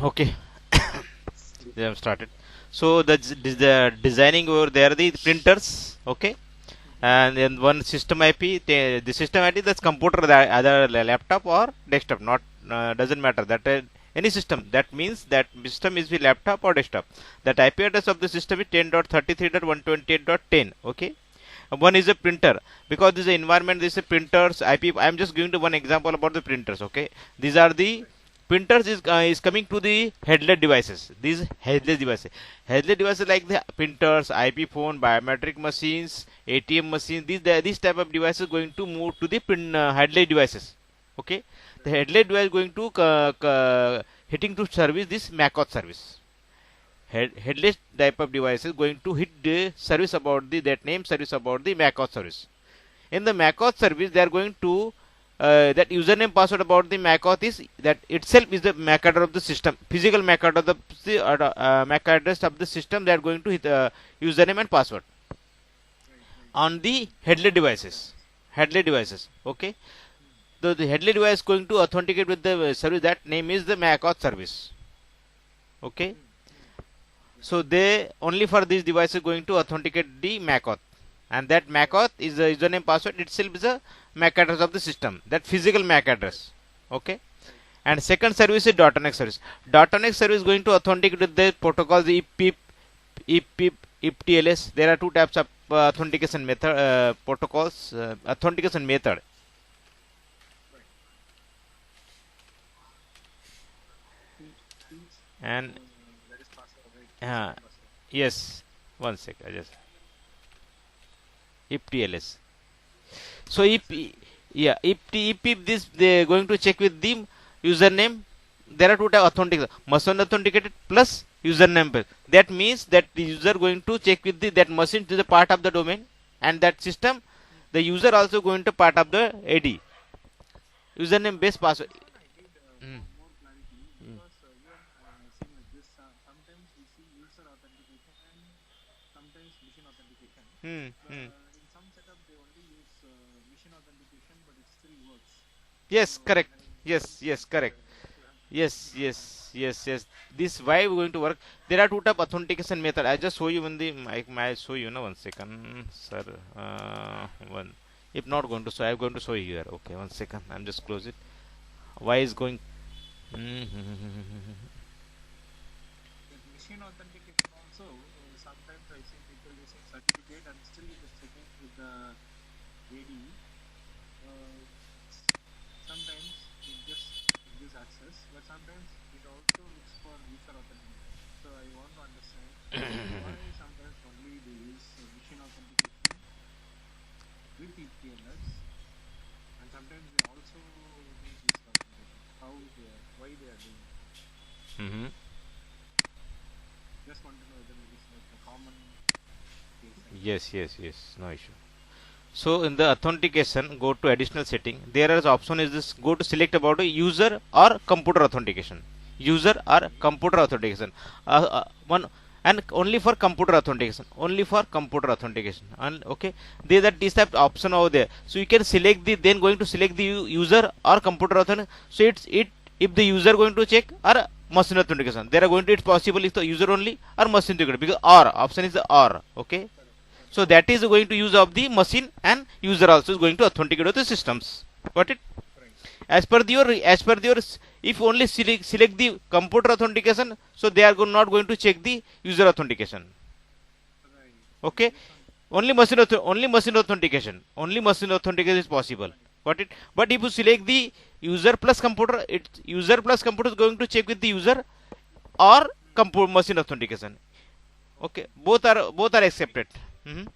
Okay. They have started. So the designing over there the printers. Okay. And then one system IP, the system IP, that's computer, either laptop or desktop, not doesn't matter that any system, that means that system is the laptop or desktop. That IP address of the system is 10.33.128.10. Okay. One is a printer, because this is the environment, this is printers IP. I am just giving to one example about the printers. Okay. These are the printers is coming to the headless devices. These headless devices, like the printers, IP phone, biometric machines, ATM machines, these type of devices going to move to the headless devices. Okay. The headless device going to hitting to service this macOS service. Headless type of devices going to hit the service about the that name service about the macOS service. In the macOS service, they are going to that username password about the macOS is that itself is the MAC address of the system, physical MAC address of the MAC address of the system. They are going to hit username and password on the headless devices. Headless devices. Okay. So the headless device going to authenticate with the service, that name is the macOS service. Okay. So they only for these devices going to authenticate the macOS, and that macOS is the username password itself is a MAC address of the system, that physical MAC address. Okay. And second service is .NET service. .NET service is going to authenticate with the protocols EPIP, EPTLS. There are two types of authentication method protocols, authentication method. And yes, one sec, I just EPTLS. So if this they going to check with the username, there are two types authentication, machine authenticated plus username. That means that the user going to check with the that machine is a part of the domain, and that system the user also going to part of the AD username based password. Mm. Mm. Hmm. Hmm. Yes, correct. Yes, correct. Yes. This why we going to work. There are two type authentication method. I just show you in the I show you. No, one second, sir. One. If not going to show, I'm going to show you here. Okay, one second. I'm just close it. Why is going? Mm-hmm. Yes. No issue. So in the authentication, go to additional setting. There is option is this. Go to select about a user or computer authentication. User or computer authentication. One and only for computer authentication. Only for computer authentication. And okay, there that this type option over there. So you can select the then going to select the user or computer authentication. So it if the user going to check or machine authentication. There are going to it's possible if the user only or machine authentication, because or option is the or. Okay. So that is going to use of the machine, and user also is going to authenticate with the systems. Got it? As per your if only select the computer authentication, so they are not going to check the user authentication. Okay? Only machine authentication. Only machine authentication is possible. Got it? But if you select the user plus computer, user plus computer is going to check with the user or machine authentication. Okay? Both are accepted. Mm-hmm.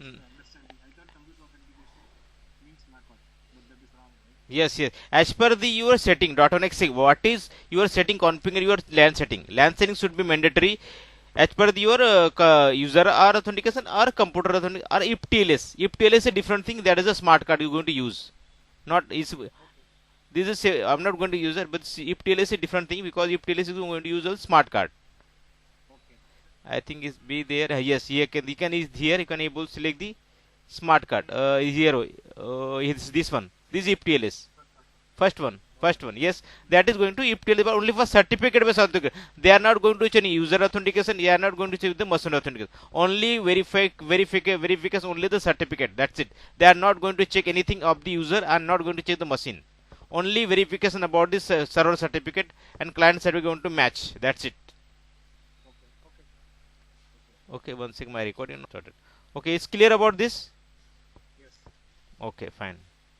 Mm. Yes. As per the your setting, .NET, what is your setting configure your LAN setting? LAN setting should be mandatory as per the your user or authentication or computer authentication or if TLS. If TLS is a different thing, that is a smart card you're going to use. Not is This is I'm not going to use it, but if TLS is a different thing, because if TLS is going to use a smart card. I think it's be there. Yes, here you can is here. You can able to select the smart card. Is here. It's this one. This is IPTLS. First one. First one. Yes, that is going to IPTLS, but only for certificate based authentication. They are not going to check any user authentication. They are not going to check the machine authentication. Only verification. Only the certificate. That's it. They are not going to check anything of the user and not going to check the machine. Only verification about this server certificate and client certificate going to match. That's it. Okay, one second, my recording not started. Okay, it's clear about this. Okay, fine.